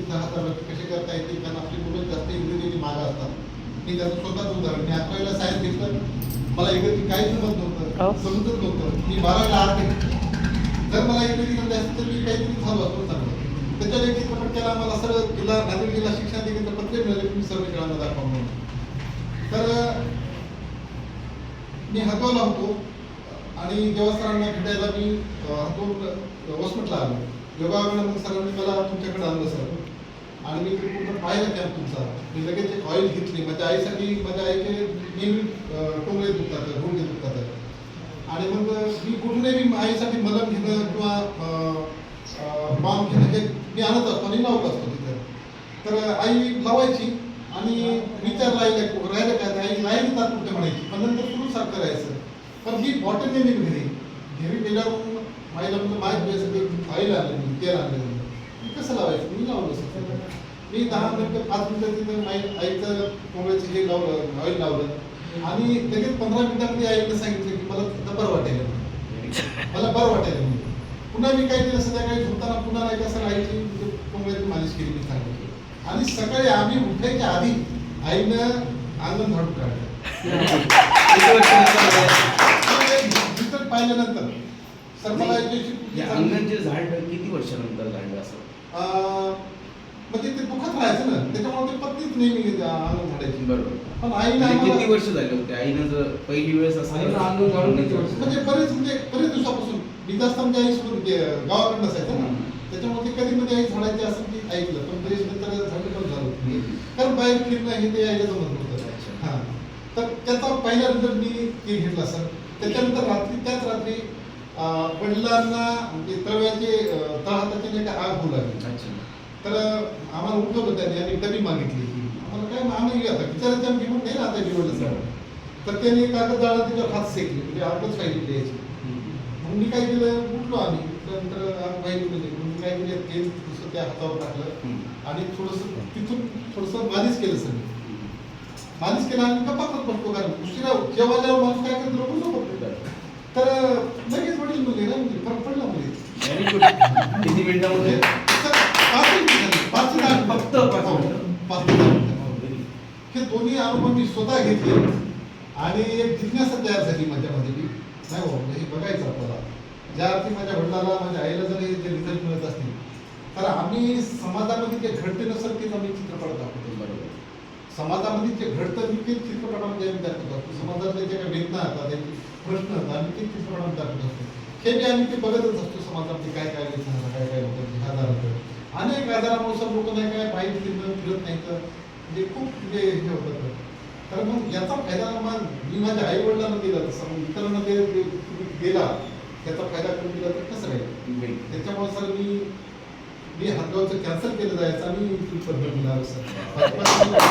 10,000 कसे करता येतील, कारण आपली मुलं जास्त इंग्रजी मागं असतात. मी त्याचं स्वतःच उदाहरण, मी 11वीला सायन्स घेतलं, मला इंग्रजी काहीच जमत नव्हतं, समजत नव्हतं. मी 12वीला आर्ट घेतलं. जर मला इंग्रजी जमले असतं तर मी काहीतरी झालो असतो चांगलं. त्याच्यावर एक चित्रपट केला, मला सरळ तिला नागरिकीला शिक्षण देखील पत्र मिळाले, मी सर्व शाळांना दाखवा म्हणून. तर मी हातवला होतो आणि जेव्हा सरांना भेटायला मी हातून वसमतला आलो, योगायोगानं मग सरांनी मला तुमच्याकडे आणलं सर, आणि मी पूर्ण पाहिलं कॅम्प तुमचा. मी लगेच एक ऑइल घेतली माझ्या आईसाठी. माझ्या आईचे नेहमी टोंगळे दुखतात, गुडघे दुखतात, आणि मग मी कुठूनही मी आईसाठी मलम घेणं किंवा बाम घेणं हे मी आणत असतो आणि लावत असतो तिथं. तर आई लावायची आणि विचार राहिलं काय, आई नाही तात्पुरते म्हणायची, पण नंतर सुरू सारखं राहायचं. पण ही बॉटल नेली घरी गेल्यावर आईला म्हणलं माझ्या वेळेसाठी ऑइल आणलं, मी तेल आणलं, मी कसं लावायचं, मी लावलं सर. मी 10 मिनिटं 5 मिनिटं तिथं आईचं टोंगळ्याचं हे लावलं, ऑइल लावलं, आणि लगेच 15 मिनिटांमध्ये आईने सांगितलं की मला बरं वाटेल, मला बरं वाटेल. पुन्हा मी काय केलं, संध्याकाळी झोपताना पुन्हा नाही का सर आईची टोंगळ्याची मालिश केली मी चांगली. आणि सकाळी आम्ही उठायच्या आधी आईनं अंगण झाडून काढलं. पाहिल्यानंतर सर मला अंगणचे झाड किती वर्षानंतर झाडलं असं? म्हणजे ते दुखत राहायचं ना, त्याच्यामुळे ते पत्नीच नेहमी अंगण झाडायची. बरोबर. पण आईने किती वर्ष झाले होते आईनं जर पहिली वेळेस असं अंगण झाडून म्हणजे बरेच दिवसापासून मी जास्त म्हणजे आई सोडून गावाकडे नसायचं ना, त्याच्यामुळे ते कधी मध्ये आई झाडायची असं की ऐकलं, पण बरेच नंतर झाडं पण झालं, कारण बाहेर फिरणं हे ते आईला जमत नव्हतं. हां, तर त्याचा पहिला रिझल्ट मी ते घेतला सर. त्याच्यानंतर त्याच रात्री वडिलांना म्हणजे तळव्याचे तळहाताचे नाही का आग होऊ लागली. तर आम्हाला उठवलं त्यांनी आणि डबी मागितली. आम्हाला काय आम्ही आता विचारायचं घेऊन नाही ना आता निवडलं सर. तर त्यांनी कागद जाळं त्याच्यावर हात सेकले, म्हणजे आगच पाहिजे द्यायची. मग मी काय केलं, उठलो आम्ही. नंतर आग पाहिजे म्हणजे मी काय केलं, तेल थोडंसं त्या हातावर टाकलं आणि थोडंसं तिथून थोडंसं मालिश केलं सर. मालिश केला आणि गप्पा करत बसतो, कारण उशिरा जेव्हा माणूस काय करतो रोज होतो. तर लगेच वडील म्हणजे ना, म्हणजे फरक पडला म्हणजे किती मिनिटामध्ये? हे दोन्ही अनुभव मी स्वतः घेतले आणि एक जिज्ञासा तयार झाली माझ्यामध्ये की नाही हो, हे बघायचं आपल्याला. ज्या अर्थी माझ्या वडिलाला, माझ्या आईला जर हे जे रिझल्ट मिळत असतील, तर आम्ही समाजामध्ये जे घडते नसेल तेच आम्ही चित्रपट दाखवतो. बरोबर. समाजामध्ये जे घडतं मी ते चित्रपटामध्ये आम्ही दाखवत असतो. समाजातले जे काही वेदना असतात, प्रश्न असतात, आम्ही ते चित्रपटामध्ये दाखवत असतो. हे बी आम्ही ते बघतच असतो. समाजामध्ये काय काय झालं, काय काय लोकांचे आजार होतं, अनेक आजारानुसार लोक नाही काय बाहेर फिरत नाही, तर म्हणजे खूप म्हणजे हे होतं. तर मग याचा फायदा मग मी माझ्या आई वडिलांना दिला, तसं मग इतरांना गेला, त्याचा फायदा करून दिला तर कसं राहील. त्याच्यामुळे सर मी हातगावचं कॅन्सल केलं जायचं आणि सर